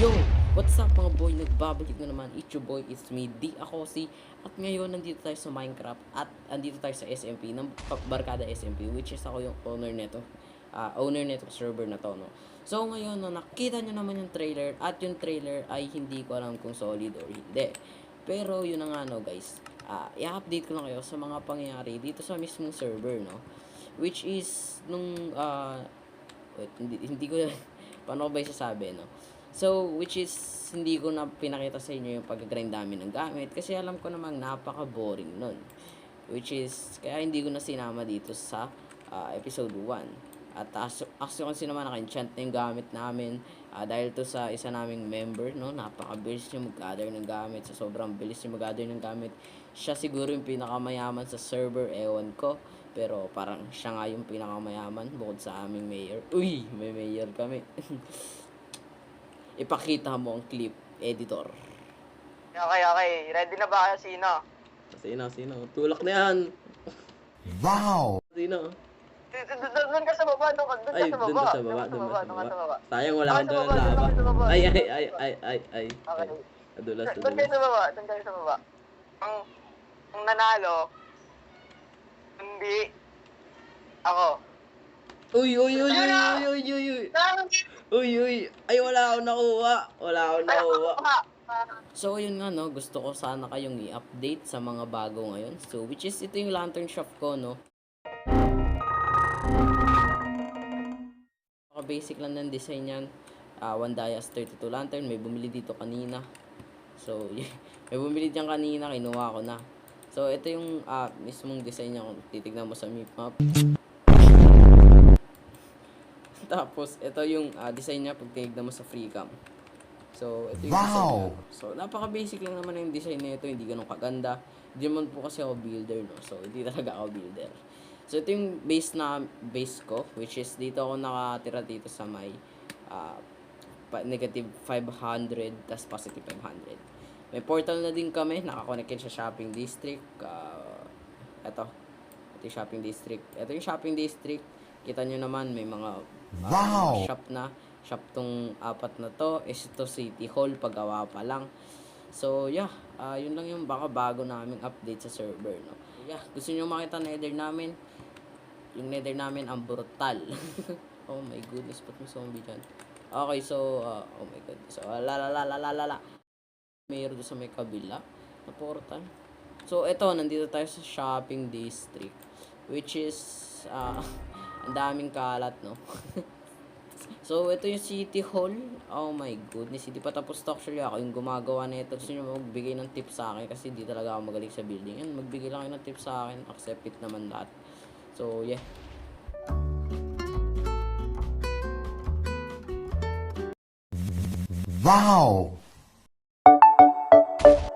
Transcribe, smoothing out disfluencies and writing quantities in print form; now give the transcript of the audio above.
Yo! What's up mga boy? Nagbabalik na naman. It's your boy, it's me, D. Akosi. At ngayon, nandito tayo sa Minecraft. At andito tayo sa SMP, ng Barkada SMP. Which is ako yung owner nito. Owner nito server na to, no? So ngayon, no, nakita nyo naman yung trailer. At yung trailer ay hindi ko alam kung solid or hindi. Pero yun na nga, no, guys. I-update ko na kayo sa mga pangyayari dito sa mismong server, no? Which is, nung, wait, hindi ko, paano ko ba isasabi, no? So, which is, hindi ko na pinakita sa inyo yung pag-grind namin ng gamit kasi alam ko namang napaka-boring nun. Which is, kaya hindi ko na sinama dito sa episode 1. At actually kasi naman naka-enchant na yung gamit namin dahil to sa isa naming member, no? Napaka-bilis niya mag-gather ng gamit. So, sobrang bilis niya mag-gather ng gamit. Siya siguro yung pinakamayaman sa server, ewan ko. Pero parang siya nga yung pinakamayaman bukod sa aming mayor. Uy, may mayor kami. Ipakita mo ang clip, editor. Okay. Ready na ba kayo, Sino? Sino? Tulak na yan. Wow! Sino? Doon ka sa baba, doon ka sa baba. Sayang wala akong doon Doon lava. sa baba. Ay. Okay. Adulas. Doon kayo sa baba. Ang nanalo, hindi ako. Uy. Ay, wala akong nakuha. So, yun nga, no. Gusto ko sana kayong i-update sa mga bago ngayon. So, which is, ito yung lantern shop ko, no. Basic lang ng design yan. One Dias 32 lantern. May bumili dito kanina. So, may bumili diyan kanina. Kinuha ko na. So, ito yung mismong design niya. Kung titignan mo sa map. Tapos, ito yung design niya pag tinignan mo sa freecam. So, ito yung design niya. So, napaka-basic lang naman yung design nito. Hindi ganun kaganda. Hindi naman po kasi ako builder, no? So, hindi talaga ako builder. So, ito yung base ko. Which is, dito ako nakatira dito sa may negative 500 tas positive 500. May portal na din kami. Nakakonect sa shopping district. Ito yung shopping district. Ito yung shopping district. Kita nyo naman, may mga shop tong apat na to. Is ito City Hall, paggawa pa lang. So, yeah. Yun lang yung baka bago naming update sa server, no? Yeah, gusto nyo makita nether namin? Yung nether namin, ang brutal. Oh my goodness, ba't may zombie dyan? Okay, so, oh my god. So, mayroon doon sa may kabila na portal. So, ito, nandito tayo sa shopping district. Which is, ang daming kalat, no? So, ito yung City Hall. Oh my goodness. Hindi pa tapos to actually. Ako yung gumagawa nito. Gusto nyo magbigay ng tips sa akin kasi di talaga ako magaling sa building. Yan, magbigay lang kayo ng tips sa akin. Accept it naman lahat. So, yeah. Wow!